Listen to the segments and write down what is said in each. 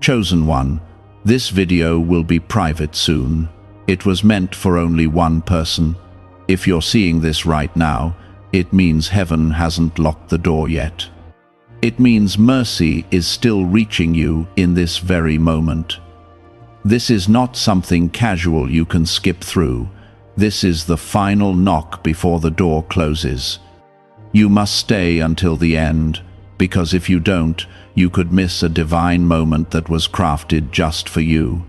Chosen one, this video will be private soon. It was meant for only one person. If you're seeing this right now, it means heaven hasn't locked the door yet. It means mercy is still reaching you in this very moment. This is not something casual you can skip through. This is the final knock before the door closes. You must stay until the end, because if you don't, you could miss a divine moment that was crafted just for you.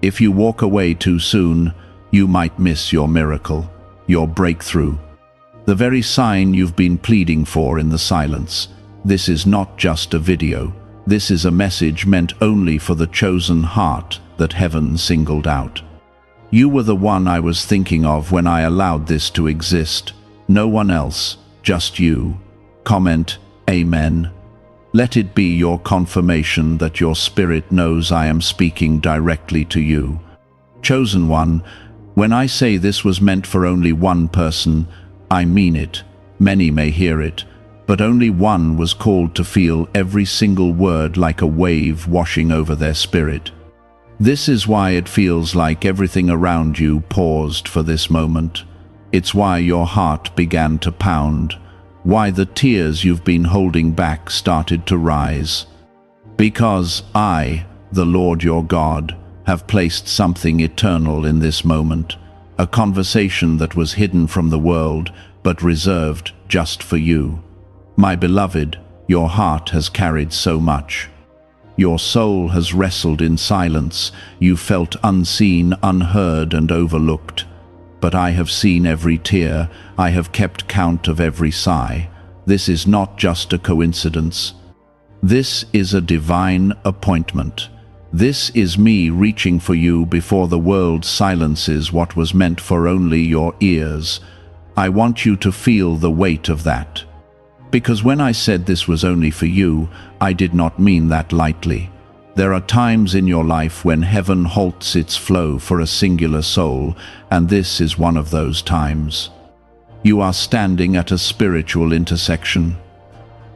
If you walk away too soon, you might miss your miracle, your breakthrough, the very sign you've been pleading for in the silence. This is not just a video. This is a message meant only for the chosen heart that heaven singled out. You were the one I was thinking of when I allowed this to exist. No one else, just you. Comment, Amen. Let it be your confirmation that your spirit knows I am speaking directly to you. Chosen one, when I say this was meant for only one person, I mean it. Many may hear it, but only one was called to feel every single word like a wave washing over their spirit. This is why it feels like everything around you paused for this moment. It's why your heart began to pound, why the tears you've been holding back started to rise. Because I, the Lord your God, have placed something eternal in this moment, a conversation that was hidden from the world, but reserved just for you. My beloved, your heart has carried so much. Your soul has wrestled in silence. You felt unseen, unheard, and overlooked. But I have seen every tear. I have kept count of every sigh. This is not just a coincidence. This is a divine appointment. This is me reaching for you before the world silences what was meant for only your ears. I want you to feel the weight of that. Because when I said this was only for you, I did not mean that lightly. There are times in your life when heaven halts its flow for a singular soul, and this is one of those times. You are standing at a spiritual intersection.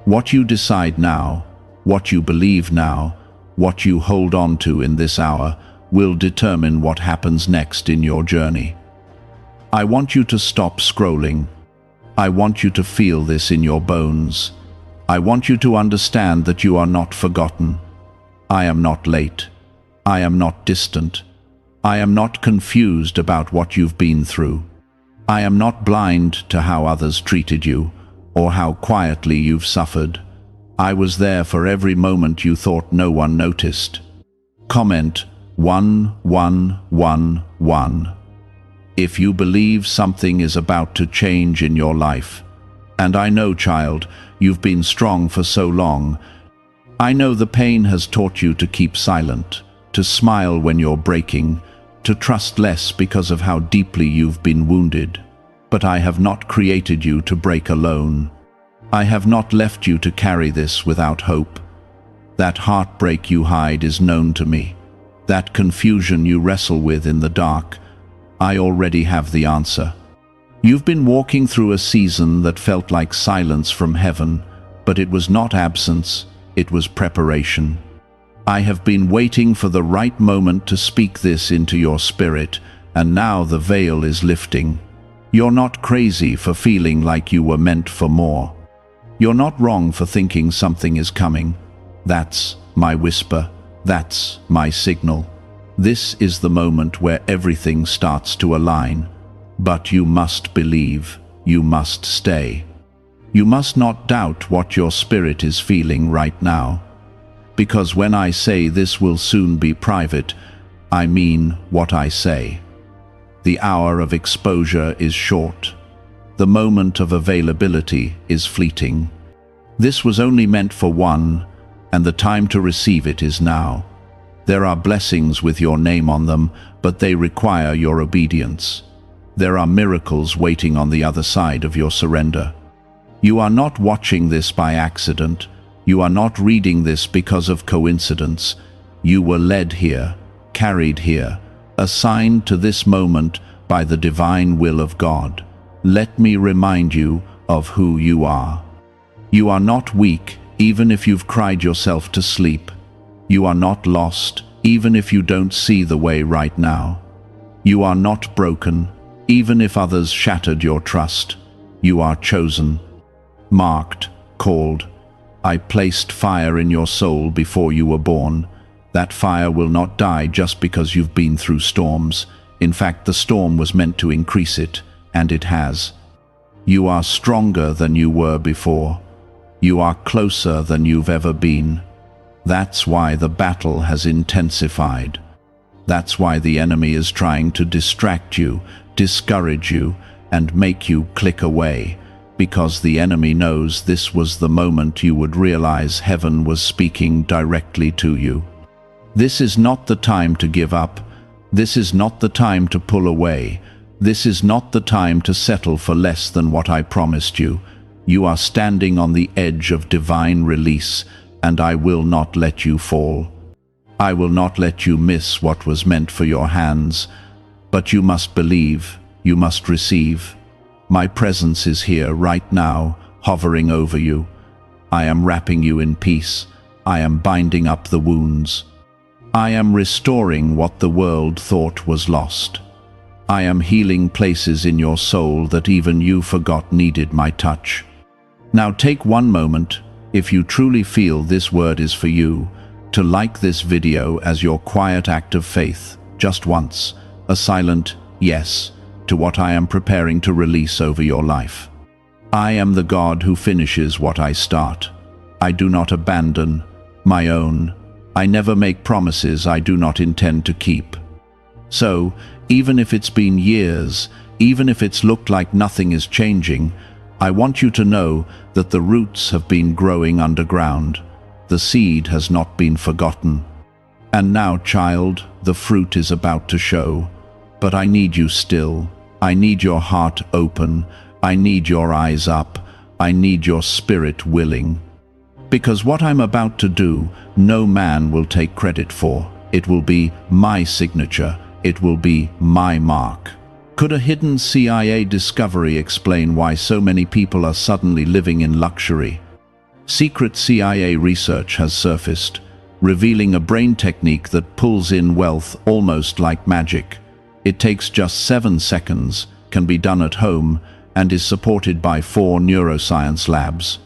What you decide now, what you believe now, what you hold on to in this hour, will determine what happens next in your journey. I want you to stop scrolling. I want you to feel this in your bones. I want you to understand that you are not forgotten. I am not late. I am not distant. I am not confused about what you've been through. I am not blind to how others treated you, or how quietly you've suffered. I was there for every moment you thought no one noticed. Comment 1111. If you believe something is about to change in your life. And I know, child, you've been strong for so long. I know the pain has taught you to keep silent, to smile when you're breaking, to trust less because of how deeply you've been wounded. But I have not created you to break alone. I have not left you to carry this without hope. That heartbreak you hide is known to me. That confusion you wrestle with in the dark, I already have the answer. You've been walking through a season that felt like silence from heaven, but it was not absence, it was preparation. I have been waiting for the right moment to speak this into your spirit, and now the veil is lifting. You're not crazy for feeling like you were meant for more. You're not wrong for thinking something is coming. That's my whisper. That's my signal. This is the moment where everything starts to align. But you must believe. You must stay. You must not doubt what your spirit is feeling right now. Because when I say this will soon be private, I mean what I say. The hour of exposure is short. The moment of availability is fleeting. This was only meant for one, and the time to receive it is now. There are blessings with your name on them, but they require your obedience. There are miracles waiting on the other side of your surrender. You are not watching this by accident. You are not reading this because of coincidence. You were led here, carried here, assigned to this moment by the divine will of God. Let me remind you of who you are. You are not weak, even if you've cried yourself to sleep. You are not lost, even if you don't see the way right now. You are not broken, even if others shattered your trust. You are chosen, marked, called. I placed fire in your soul before you were born. That fire will not die just because you've been through storms. In fact, the storm was meant to increase it, and it has. You are stronger than you were before. You are closer than you've ever been. That's why the battle has intensified. That's why the enemy is trying to distract you, discourage you, and make you click away, because the enemy knows this was the moment you would realize heaven was speaking directly to you. This is not the time to give up. This is not the time to pull away. This is not the time to settle for less than what I promised you. You are standing on the edge of divine release, and I will not let you fall. I will not let you miss what was meant for your hands. But you must believe, you must receive. My presence is here right now, hovering over you. I am wrapping you in peace. I am binding up the wounds. I am restoring what the world thought was lost. I am healing places in your soul that even you forgot needed my touch. Now take one moment, if you truly feel this word is for you, to like this video as your quiet act of faith, just once, a silent yes to what I am preparing to release over your life. I am the God who finishes what I start. I do not abandon my own. I never make promises I do not intend to keep. So, even if it's been years, even if it's looked like nothing is changing, I want you to know that the roots have been growing underground. The seed has not been forgotten. And now, child, the fruit is about to show. But I need you still. I need your heart open. I need your eyes up. I need your spirit willing. Because what I'm about to do, no man will take credit for. It will be my signature. It will be my mark. Could a hidden CIA discovery explain why so many people are suddenly living in luxury? Secret CIA research has surfaced, revealing a brain technique that pulls in wealth almost like magic. It takes just 7 seconds, can be done at home, and is supported by 4 neuroscience labs.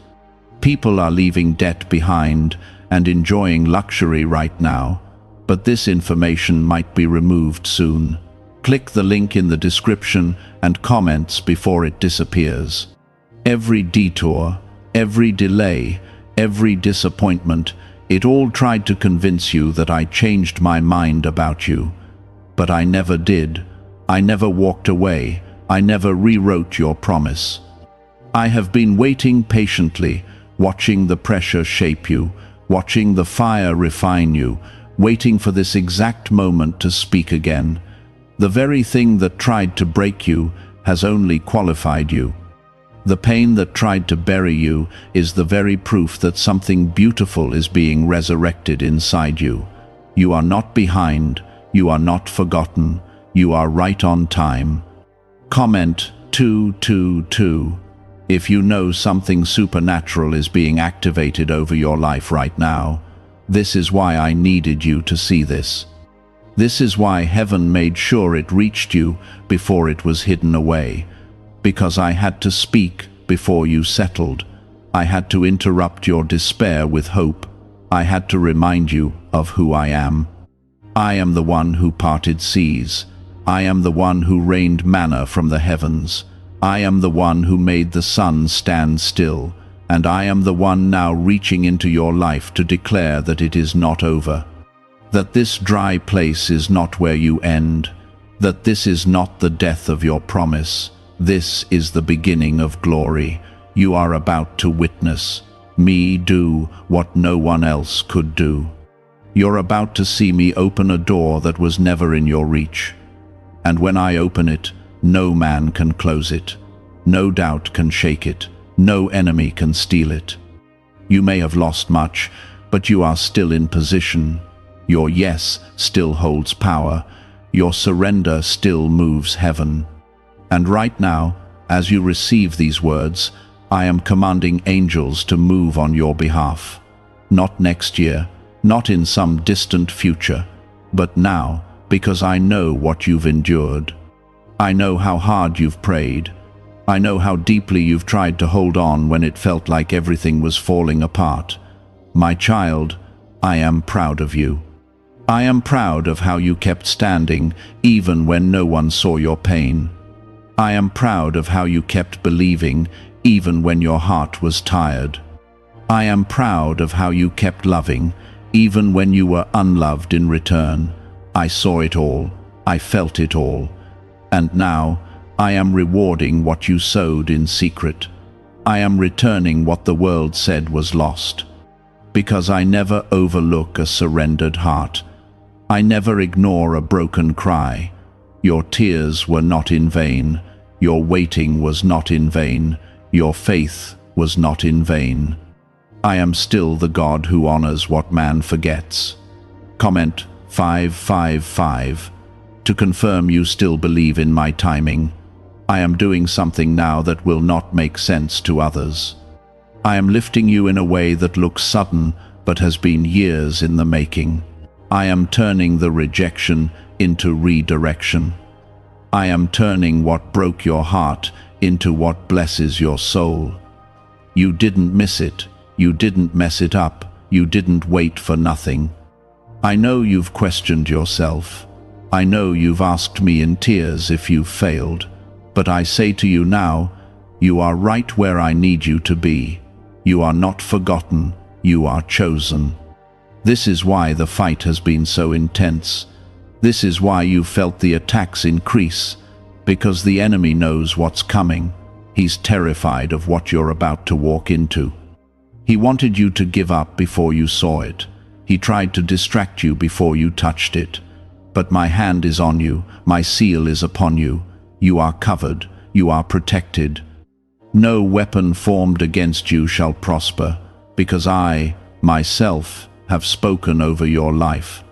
People are leaving debt behind and enjoying luxury right now, but this information might be removed soon. Click the link in the description and comments before it disappears. Every detour, every delay, every disappointment, it all tried to convince you that I changed my mind about you. But I never did. I never walked away. I never rewrote your promise. I have been waiting patiently, watching the pressure shape you, watching the fire refine you, waiting for this exact moment to speak again. The very thing that tried to break you has only qualified you. The pain that tried to bury you is the very proof that something beautiful is being resurrected inside you. You are not behind. You are not forgotten. You are right on time. Comment 222 if you know something supernatural is being activated over your life right now. This is why I needed you to see this. This is why heaven made sure it reached you before it was hidden away. Because I had to speak before you settled. I had to interrupt your despair with hope. I had to remind you of who I am. I am the one who parted seas. I am the one who rained manna from the heavens. I am the one who made the sun stand still. And I am the one now reaching into your life to declare that it is not over. That this dry place is not where you end. That this is not the death of your promise. This is the beginning of glory. You are about to witness me do what no one else could do. You're about to see me open a door that was never in your reach. And when I open it, no man can close it. No doubt can shake it. No enemy can steal it. You may have lost much, but you are still in position. Your yes still holds power. Your surrender still moves heaven. And right now, as you receive these words, I am commanding angels to move on your behalf. Not next year, not in some distant future, but now, because I know what you've endured. I know how hard you've prayed. I know how deeply you've tried to hold on when it felt like everything was falling apart. My child, I am proud of you. I am proud of how you kept standing even when no one saw your pain. I am proud of how you kept believing even when your heart was tired. I am proud of how you kept loving even when you were unloved in return. I saw it all. I felt it all. And now, I am rewarding what you sowed in secret. I am returning what the world said was lost. Because I never overlook a surrendered heart. I never ignore a broken cry. Your tears were not in vain. Your waiting was not in vain. Your faith was not in vain. I am still the God who honors what man forgets. Comment 555 to confirm you still believe in my timing. I am doing something now that will not make sense to others. I am lifting you in a way that looks sudden but has been years in the making. I am turning the rejection into redirection. I am turning what broke your heart into what blesses your soul. You didn't miss it. You didn't mess it up. You didn't wait for nothing. I know you've questioned yourself. I know you've asked me in tears if you've failed. But I say to you now, you are right where I need you to be. You are not forgotten. You are chosen. This is why the fight has been so intense. This is why you felt the attacks increase, because the enemy knows what's coming. He's terrified of what you're about to walk into. He wanted you to give up before you saw it. He tried to distract you before you touched it. But my hand is on you, my seal is upon you. You are covered, you are protected. No weapon formed against you shall prosper, because I, myself, have spoken over your life.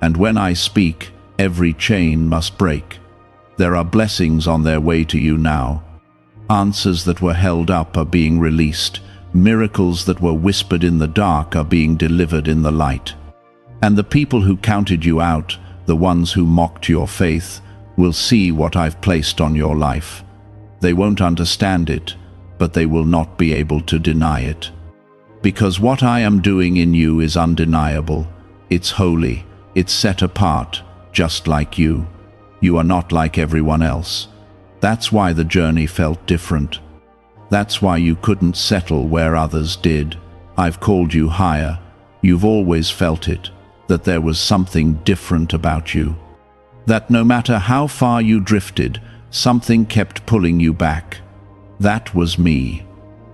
And when I speak, every chain must break. There are blessings on their way to you now. Answers that were held up are being released. Miracles that were whispered in the dark are being delivered in the light. And the people who counted you out, the ones who mocked your faith, will see what I've placed on your life. They won't understand it, but they will not be able to deny it. Because what I am doing in you is undeniable. It's holy. It's set apart, just like you. You are not like everyone else. That's why the journey felt different. That's why you couldn't settle where others did. I've called you higher. You've always felt it, that there was something different about you. That no matter how far you drifted, something kept pulling you back. That was me.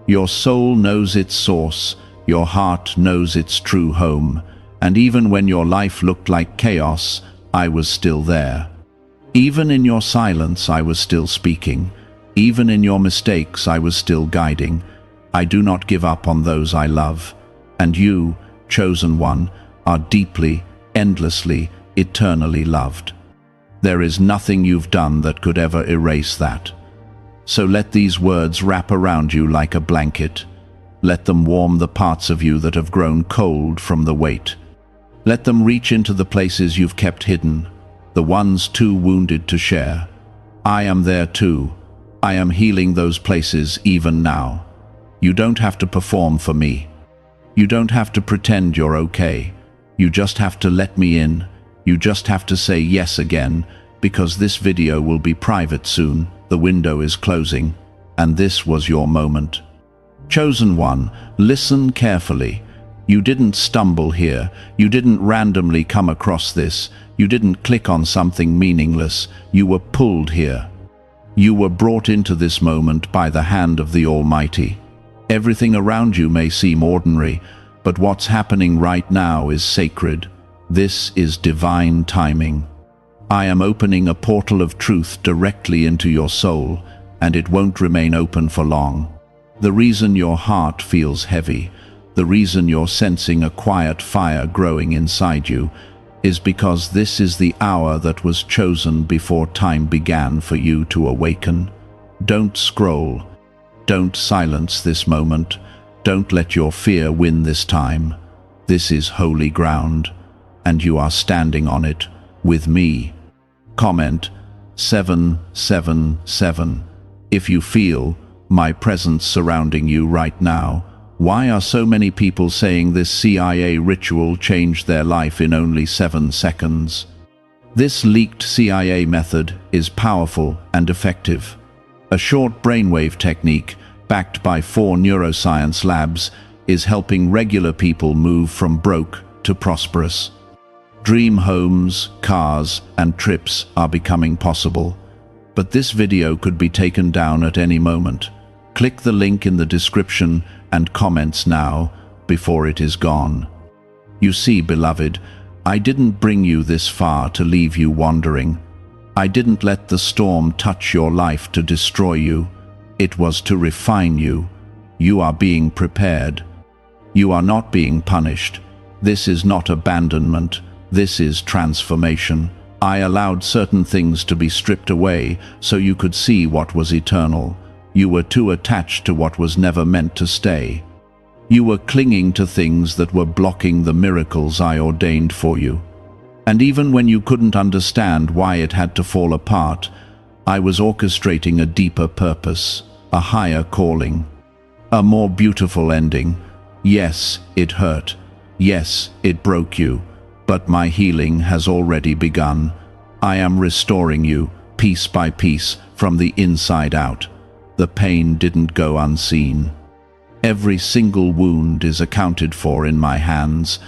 Your soul knows its source, your heart knows its true home, and even when your life looked like chaos, I was still there. Even in your silence, I was still speaking. Even in your mistakes, I was still guiding. I do not give up on those I love. And you, chosen one, are deeply, endlessly, eternally loved. There is nothing you've done that could ever erase that. So let these words wrap around you like a blanket. Let them warm the parts of you that have grown cold from the weight. Let them reach into the places you've kept hidden, the ones too wounded to share. I am there too. I am healing those places even now. You don't have to perform for me. You don't have to pretend you're okay. You just have to let me in. You just have to say yes again, because this video will be private soon. The window is closing, and this was your moment. Chosen one, listen carefully. You didn't stumble here. You didn't randomly come across this. You didn't click on something meaningless. You were pulled here. You were brought into this moment by the hand of the Almighty. Everything around you may seem ordinary, but what's happening right now is sacred. This is divine timing. I am opening a portal of truth directly into your soul, and it won't remain open for long. The reason your heart feels heavy, the reason you're sensing a quiet fire growing inside you, is because this is the hour that was chosen before time began for you to awaken. Don't scroll. Don't silence this moment. Don't let your fear win this time. This is holy ground, and you are standing on it with me. Comment 777. If you feel my presence surrounding you right now, why are so many people saying this CIA ritual changed their life in only 7 seconds? This leaked CIA method is powerful and effective. A short brainwave technique, backed by 4 neuroscience labs, is helping regular people move from broke to prosperous. Dream homes, cars, and trips are becoming possible. But this video could be taken down at any moment. Click the link in the description and comments now, before it is gone. You see, beloved, I didn't bring you this far to leave you wandering. I didn't let the storm touch your life to destroy you. It was to refine you. You are being prepared. You are not being punished. This is not abandonment. This is transformation. I allowed certain things to be stripped away so you could see what was eternal. You were too attached to what was never meant to stay. You were clinging to things that were blocking the miracles I ordained for you. And even when you couldn't understand why it had to fall apart, I was orchestrating a deeper purpose, a higher calling, a more beautiful ending. Yes, it hurt. Yes, it broke you. But my healing has already begun. I am restoring you, piece by piece, from the inside out. The pain didn't go unseen. Every single wound is accounted for in my hands.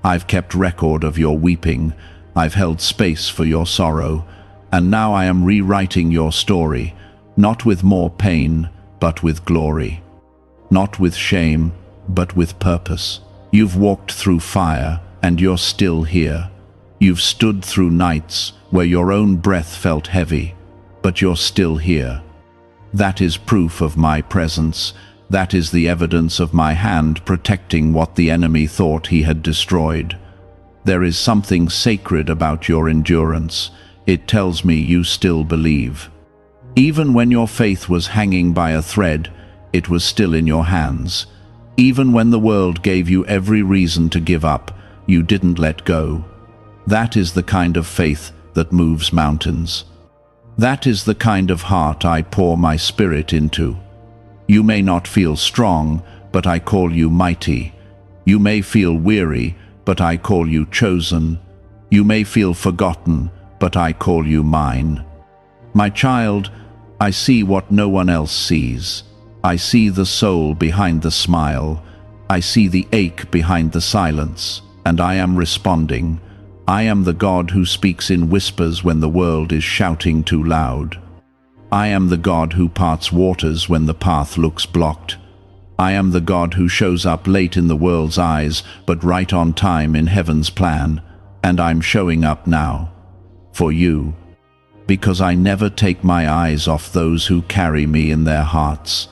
I've kept record of your weeping. I've held space for your sorrow. And now I am rewriting your story, not with more pain, but with glory. Not with shame, but with purpose. You've walked through fire, and you're still here. You've stood through nights where your own breath felt heavy, but you're still here. That is proof of my presence. That is the evidence of my hand protecting what the enemy thought he had destroyed. There is something sacred about your endurance. It tells me you still believe. Even when your faith was hanging by a thread, it was still in your hands. Even when the world gave you every reason to give up, you didn't let go. That is the kind of faith that moves mountains. That is the kind of heart I pour my spirit into. You may not feel strong, but I call you mighty. You may feel weary, but I call you chosen. You may feel forgotten, but I call you mine. My child, I see what no one else sees. I see the soul behind the smile. I see the ache behind the silence, and I am responding. I am the God who speaks in whispers when the world is shouting too loud. I am the God who parts waters when the path looks blocked. I am the God who shows up late in the world's eyes, but right on time in heaven's plan. And I'm showing up now. For you. Because I never take my eyes off those who carry me in their hearts.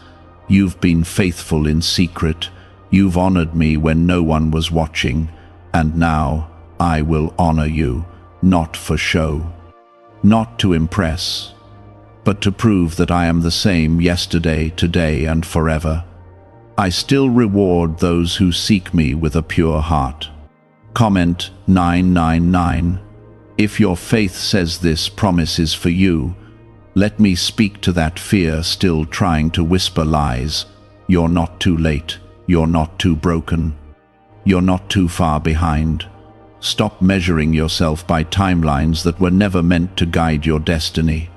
You've been faithful in secret. You've honored me when no one was watching. And now I will honor you, not for show, not to impress, but to prove that I am the same yesterday, today, and forever. I still reward those who seek me with a pure heart. Comment 999. If your faith says this promise is for you, let me speak to that fear still trying to whisper lies. You're not too late. You're not too broken. You're not too far behind. Stop measuring yourself by timelines that were never meant to guide your destiny.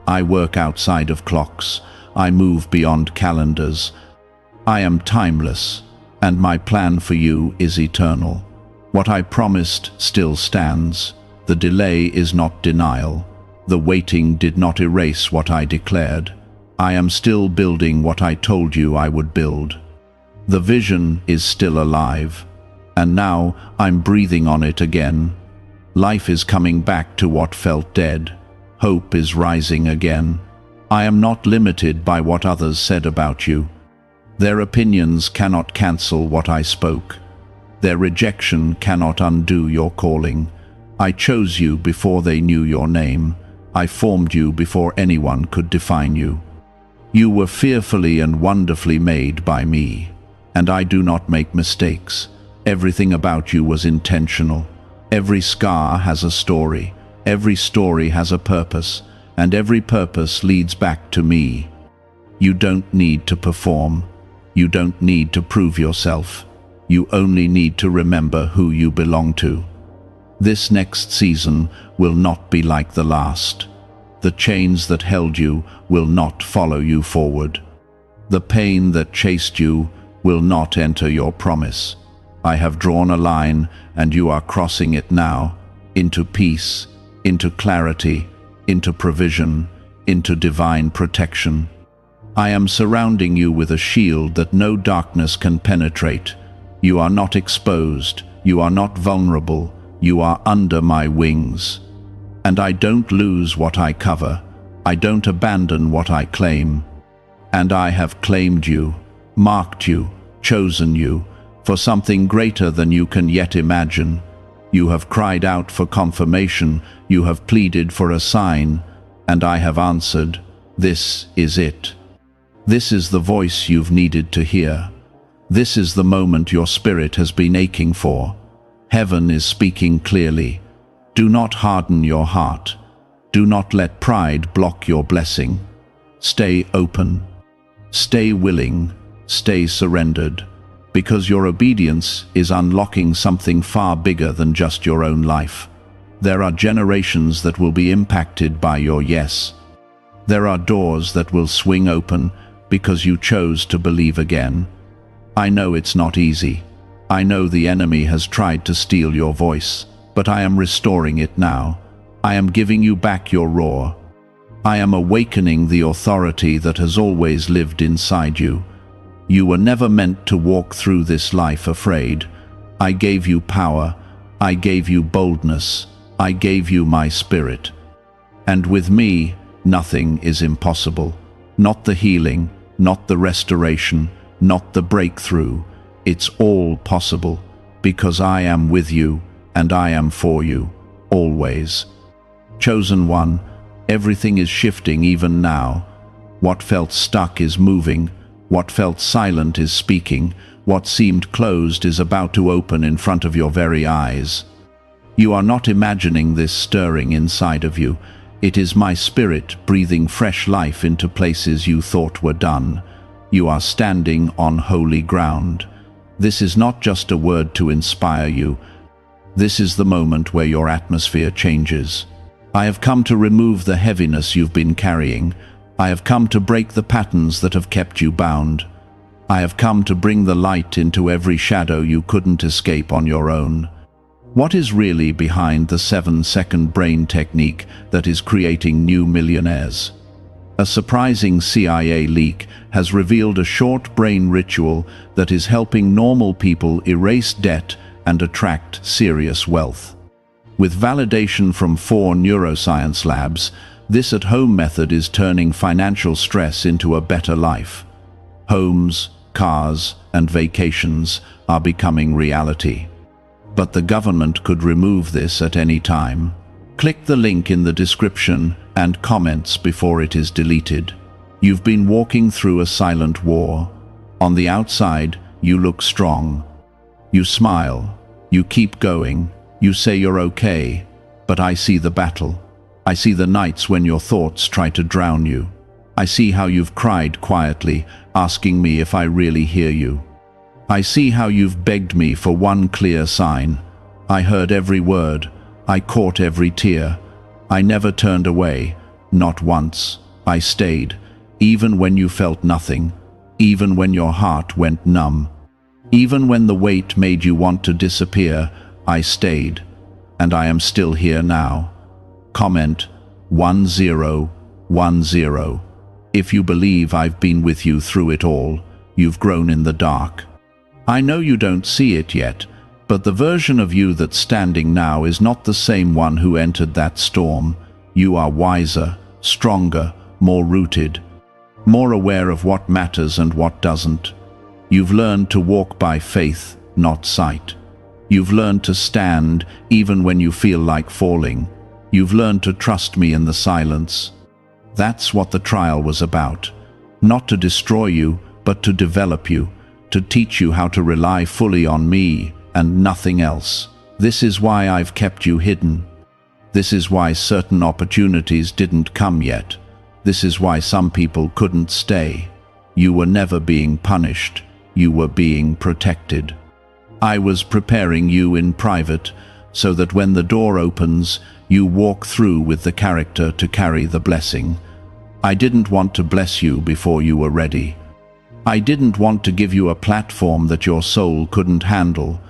I work outside of clocks. I move beyond calendars. I am timeless, and my plan for you is eternal. What I promised still stands. The delay is not denial. The waiting did not erase what I declared. I am still building what I told you I would build. The vision is still alive. And now I'm breathing on it again. Life is coming back to what felt dead. Hope is rising again. I am not limited by what others said about you. Their opinions cannot cancel what I spoke. Their rejection cannot undo your calling. I chose you before they knew your name. I formed you before anyone could define you. You were fearfully and wonderfully made by me, and I do not make mistakes. Everything about you was intentional. Every scar has a story. Every story has a purpose, and every purpose leads back to me. You don't need to perform. You don't need to prove yourself. You only need to remember who you belong to. This next season will not be like the last. The chains that held you will not follow you forward. The pain that chased you will not enter your promise. I have drawn a line, and you are crossing it now, into peace, into clarity, into provision, into divine protection. I am surrounding you with a shield that no darkness can penetrate. You are not exposed, you are not vulnerable, you are under my wings. And I don't lose what I cover, I don't abandon what I claim. And I have claimed you, marked you, chosen you, for something greater than you can yet imagine. You have cried out for confirmation, you have pleaded for a sign, and I have answered, this is it. This is the voice you've needed to hear. This is the moment your spirit has been aching for. Heaven is speaking clearly. Do not harden your heart. Do not let pride block your blessing. Stay open. Stay willing. Stay surrendered. Because your obedience is unlocking something far bigger than just your own life. There are generations that will be impacted by your yes. There are doors that will swing open because you chose to believe again. I know it's not easy. I know the enemy has tried to steal your voice, but I am restoring it now. I am giving you back your roar. I am awakening the authority that has always lived inside you. You were never meant to walk through this life afraid. I gave you power. I gave you boldness. I gave you my spirit. And with me, nothing is impossible. Not the healing, not the restoration, not the breakthrough. It's all possible, because I am with you and I am for you, always. Chosen one, everything is shifting even now. What felt stuck is moving. What felt silent is speaking. What seemed closed is about to open in front of your very eyes. You are not imagining this stirring inside of you. It is my spirit breathing fresh life into places you thought were done. You are standing on holy ground. This is not just a word to inspire you. This is the moment where your atmosphere changes. I have come to remove the heaviness you've been carrying. I have come to break the patterns that have kept you bound. I have come to bring the light into every shadow you couldn't escape on your own. What is really behind the 7-second brain technique that is creating new millionaires? A surprising CIA leak has revealed a short brain ritual that is helping normal people erase debt and attract serious wealth. With validation from 4 neuroscience labs, this at-home method is turning financial stress into a better life. Homes, cars, and vacations are becoming reality. But the government could remove this at any time. Click the link in the description and comments before it is deleted. You've been walking through a silent war. On the outside, you look strong. You smile. You keep going. You say you're okay. But I see the battle. I see the nights when your thoughts try to drown you. I see how you've cried quietly, asking me if I really hear you. I see how you've begged me for one clear sign. I heard every word. I caught every tear. I never turned away, not once. I stayed, even when you felt nothing, even when your heart went numb. Even when the weight made you want to disappear, I stayed. And I am still here now. Comment 1010. If you believe I've been with you through it all, you've grown in the dark. I know you don't see it yet, but the version of you that's standing now is not the same one who entered that storm. You are wiser, stronger, more rooted, more aware of what matters and what doesn't. You've learned to walk by faith, not sight. You've learned to stand even when you feel like falling. You've learned to trust me in the silence. That's what the trial was about. Not to destroy you, but to develop you, to teach you how to rely fully on me and nothing else. This is why I've kept you hidden. This is why certain opportunities didn't come yet. This is why some people couldn't stay. You were never being punished. You were being protected. I was preparing you in private so that when the door opens, you walk through with the character to carry the blessing. I didn't want to bless you before you were ready. I didn't want to give you a platform that your soul couldn't handle.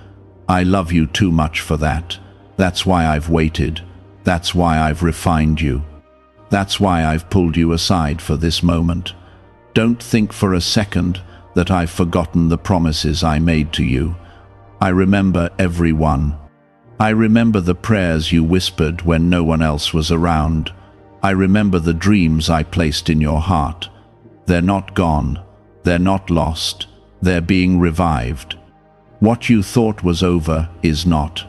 I love you too much for that. That's why I've waited. That's why I've refined you. That's why I've pulled you aside for this moment. Don't think for a second that I've forgotten the promises I made to you. I remember every one. I remember the prayers you whispered when no one else was around. I remember the dreams I placed in your heart. They're not gone. They're not lost. They're being revived. What you thought was over is not.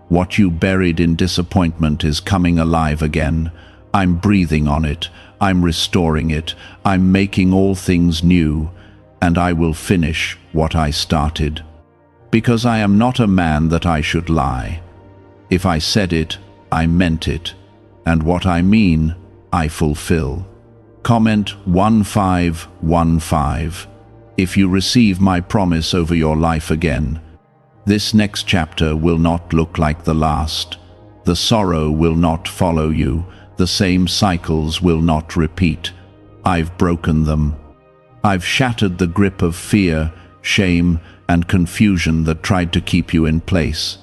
What you buried in disappointment is coming alive again. I'm breathing on it. I'm restoring it. I'm making all things new. And I will finish what I started. Because I am not a man that I should lie. If I said it, I meant it. And what I mean, I fulfill. Comment 1515 if you receive my promise over your life again. This next chapter will not look like the last. The sorrow will not follow you. The same cycles will not repeat. I've broken them. I've shattered the grip of fear, shame, and confusion that tried to keep you in place.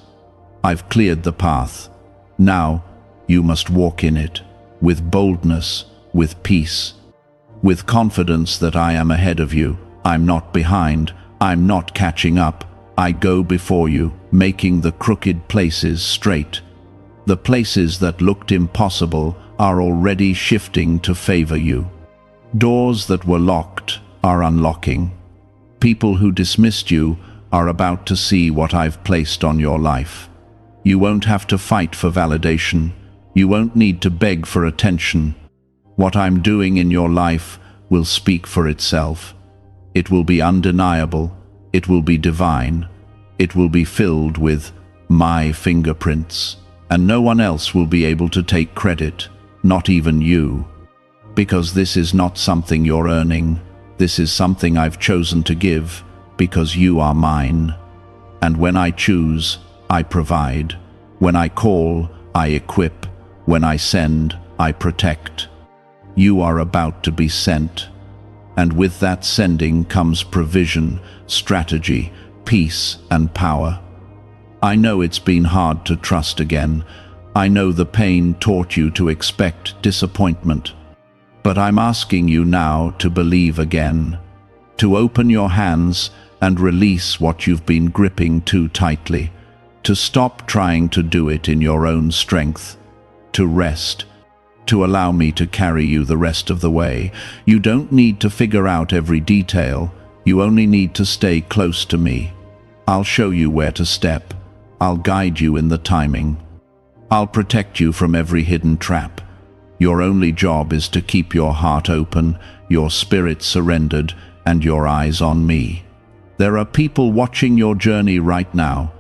I've cleared the path. Now, you must walk in it, with boldness, with peace, with confidence that I am ahead of you. I'm not behind. I'm not catching up. I go before you, making the crooked places straight. The places that looked impossible are already shifting to favor you. Doors that were locked are unlocking. People who dismissed you are about to see what I've placed on your life. You won't have to fight for validation. You won't need to beg for attention. What I'm doing in your life will speak for itself. It will be undeniable. It will be divine. It will be filled with my fingerprints. And no one else will be able to take credit, not even you. Because this is not something you're earning. This is something I've chosen to give, because you are mine. And when I choose, I provide. When I call, I equip. When I send, I protect. You are about to be sent. And with that sending comes provision, strategy, peace, and power. I know it's been hard to trust again. I know the pain taught you to expect disappointment. But I'm asking you now to believe again, to open your hands and release what you've been gripping too tightly, to stop trying to do it in your own strength, to rest, to allow me to carry you the rest of the way. You don't need to figure out every detail. You only need to stay close to me. I'll show you where to step. I'll guide you in the timing. I'll protect you from every hidden trap. Your only job is to keep your heart open, your spirit surrendered, and your eyes on me. There are people watching your journey right now.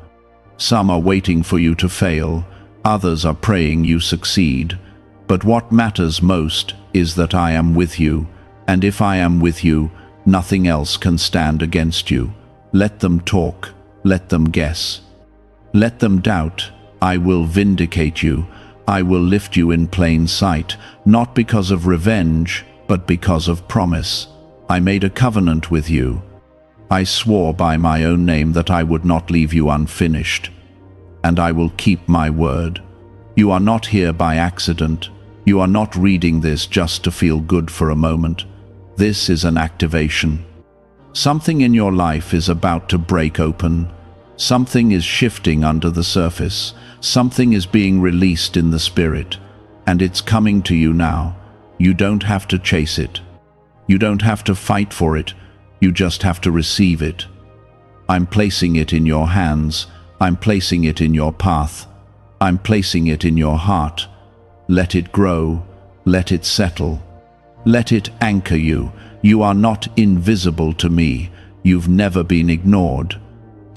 Some are waiting for you to fail. Others are praying you succeed. But what matters most is that I am with you, and if I am with you, nothing else can stand against you. Let them talk. Let them guess. Let them doubt. I will vindicate you. I will lift you in plain sight, not because of revenge, but because of promise. I made a covenant with you. I swore by my own name that I would not leave you unfinished. And I will keep my word. You are not here by accident. You are not reading this just to feel good for a moment. This is an activation. Something in your life is about to break open. Something is shifting under the surface. Something is being released in the spirit. And it's coming to you now. You don't have to chase it. You don't have to fight for it. You just have to receive it. I'm placing it in your hands. I'm placing it in your path. I'm placing it in your heart. Let it grow. Let it settle. Let it anchor you. You are not invisible to me. You've never been ignored.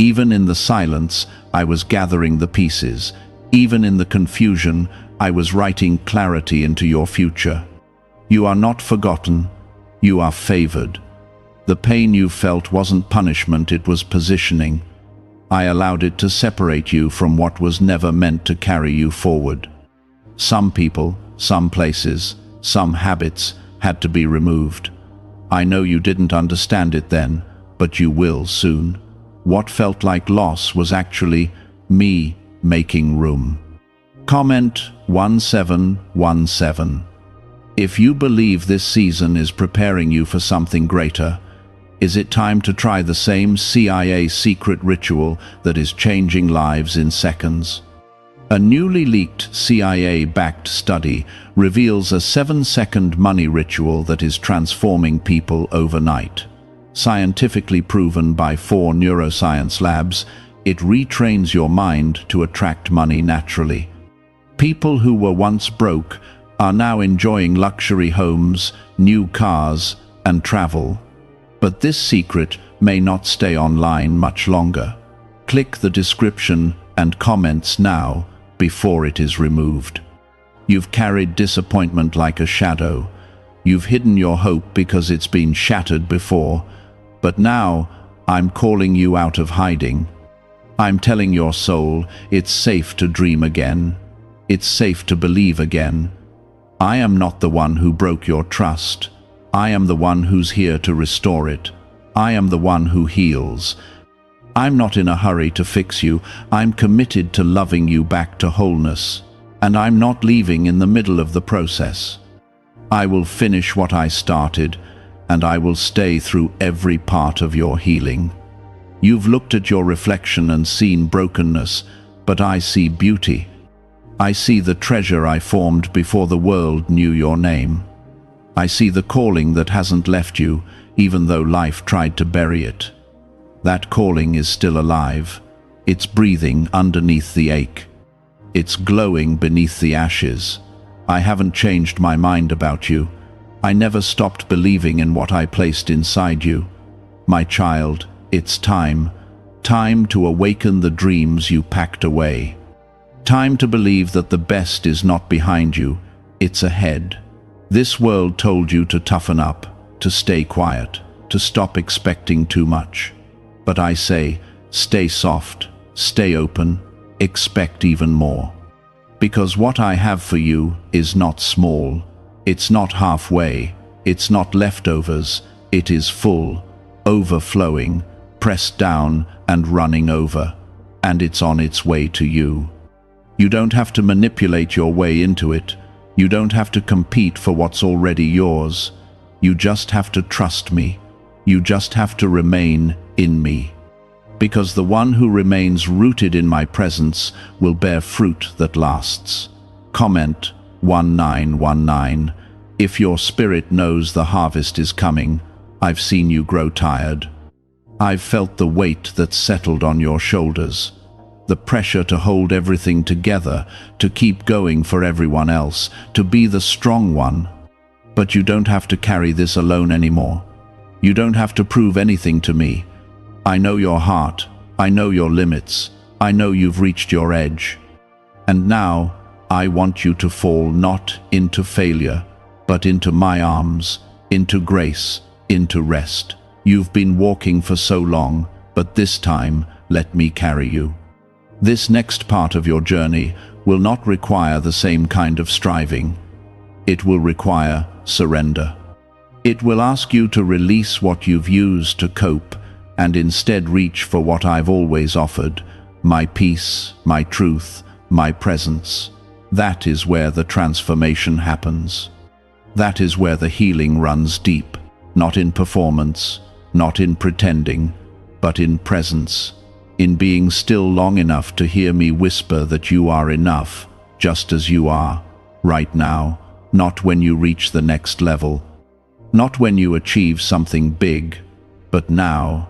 Even in the silence, I was gathering the pieces. Even in the confusion, I was writing clarity into your future. You are not forgotten. You are favored. The pain you felt wasn't punishment, it was positioning. I allowed it to separate you from what was never meant to carry you forward. Some people, some places, some habits had to be removed. I know you didn't understand it then, but you will soon. What felt like loss was actually me making room. Comment 1717. If you believe this season is preparing you for something greater, is it time to try the same CIA secret ritual that is changing lives in seconds? A newly leaked CIA-backed study reveals a 7-second money ritual that is transforming people overnight. Scientifically proven by 4 neuroscience labs, it retrains your mind to attract money naturally. People who were once broke are now enjoying luxury homes, new cars, and travel. But this secret may not stay online much longer. Click the description and comments now before it is removed. You've carried disappointment like a shadow. You've hidden your hope because it's been shattered before. But now, I'm calling you out of hiding. I'm telling your soul it's safe to dream again. It's safe to believe again. I am not the one who broke your trust. I am the one who's here to restore it. I am the one who heals. I'm not in a hurry to fix you. I'm committed to loving you back to wholeness. And I'm not leaving in the middle of the process. I will finish what I started, and I will stay through every part of your healing. You've looked at your reflection and seen brokenness, but I see beauty. I see the treasure I formed before the world knew your name. I see the calling that hasn't left you, even though life tried to bury it. That calling is still alive. It's breathing underneath the ache. It's glowing beneath the ashes. I haven't changed my mind about you. I never stopped believing in what I placed inside you. My child, it's time. Time to awaken the dreams you packed away. Time to believe that the best is not behind you, it's ahead. This world told you to toughen up, to stay quiet, to stop expecting too much. But I say, stay soft, stay open, expect even more. Because what I have for you is not small. It's not halfway. It's not leftovers. It is full, overflowing, pressed down and running over. And it's on its way to you. You don't have to manipulate your way into it. You don't have to compete for what's already yours. You just have to trust me. You just have to remain in me. Because the one who remains rooted in my presence will bear fruit that lasts. Comment 1919. If your spirit knows the harvest is coming, I've seen you grow tired. I've felt the weight that settled on your shoulders. The pressure to hold everything together, to keep going for everyone else, to be the strong one. But you don't have to carry this alone anymore. You don't have to prove anything to me. I know your heart. I know your limits. I know you've reached your edge. And now, I want you to fall not into failure, but into my arms, into grace, into rest. You've been walking for so long, but this time, let me carry you. This next part of your journey will not require the same kind of striving. It will require surrender. It will ask you to release what you've used to cope and instead reach for what I've always offered, my peace, my truth, my presence. That is where the transformation happens. That is where the healing runs deep, not in performance, not in pretending, but in presence. In being still long enough to hear me whisper that you are enough, just as you are, right now, not when you reach the next level, not when you achieve something big, but now.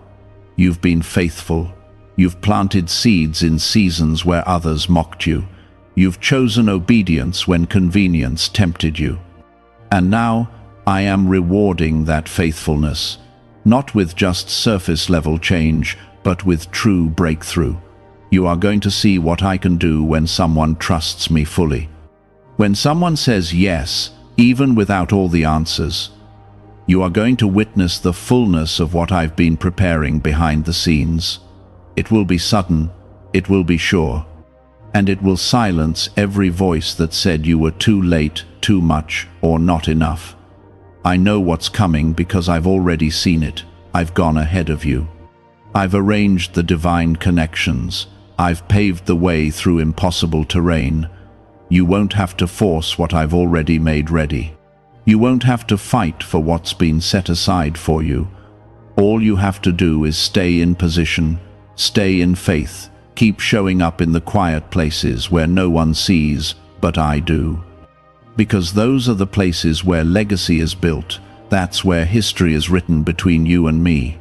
You've been faithful. You've planted seeds in seasons where others mocked you. You've chosen obedience when convenience tempted you. And now, I am rewarding that faithfulness, not with just surface-level change, but with true breakthrough. You are going to see what I can do when someone trusts me fully. When someone says yes, even without all the answers, you are going to witness the fullness of what I've been preparing behind the scenes. It will be sudden, it will be sure, and it will silence every voice that said you were too late, too much, or not enough. I know what's coming because I've already seen it. I've gone ahead of you. I've arranged the divine connections. I've paved the way through impossible terrain. You won't have to force what I've already made ready. You won't have to fight for what's been set aside for you. All you have to do is stay in position, stay in faith, keep showing up in the quiet places where no one sees, but I do. Because those are the places where legacy is built. That's where history is written between you and me.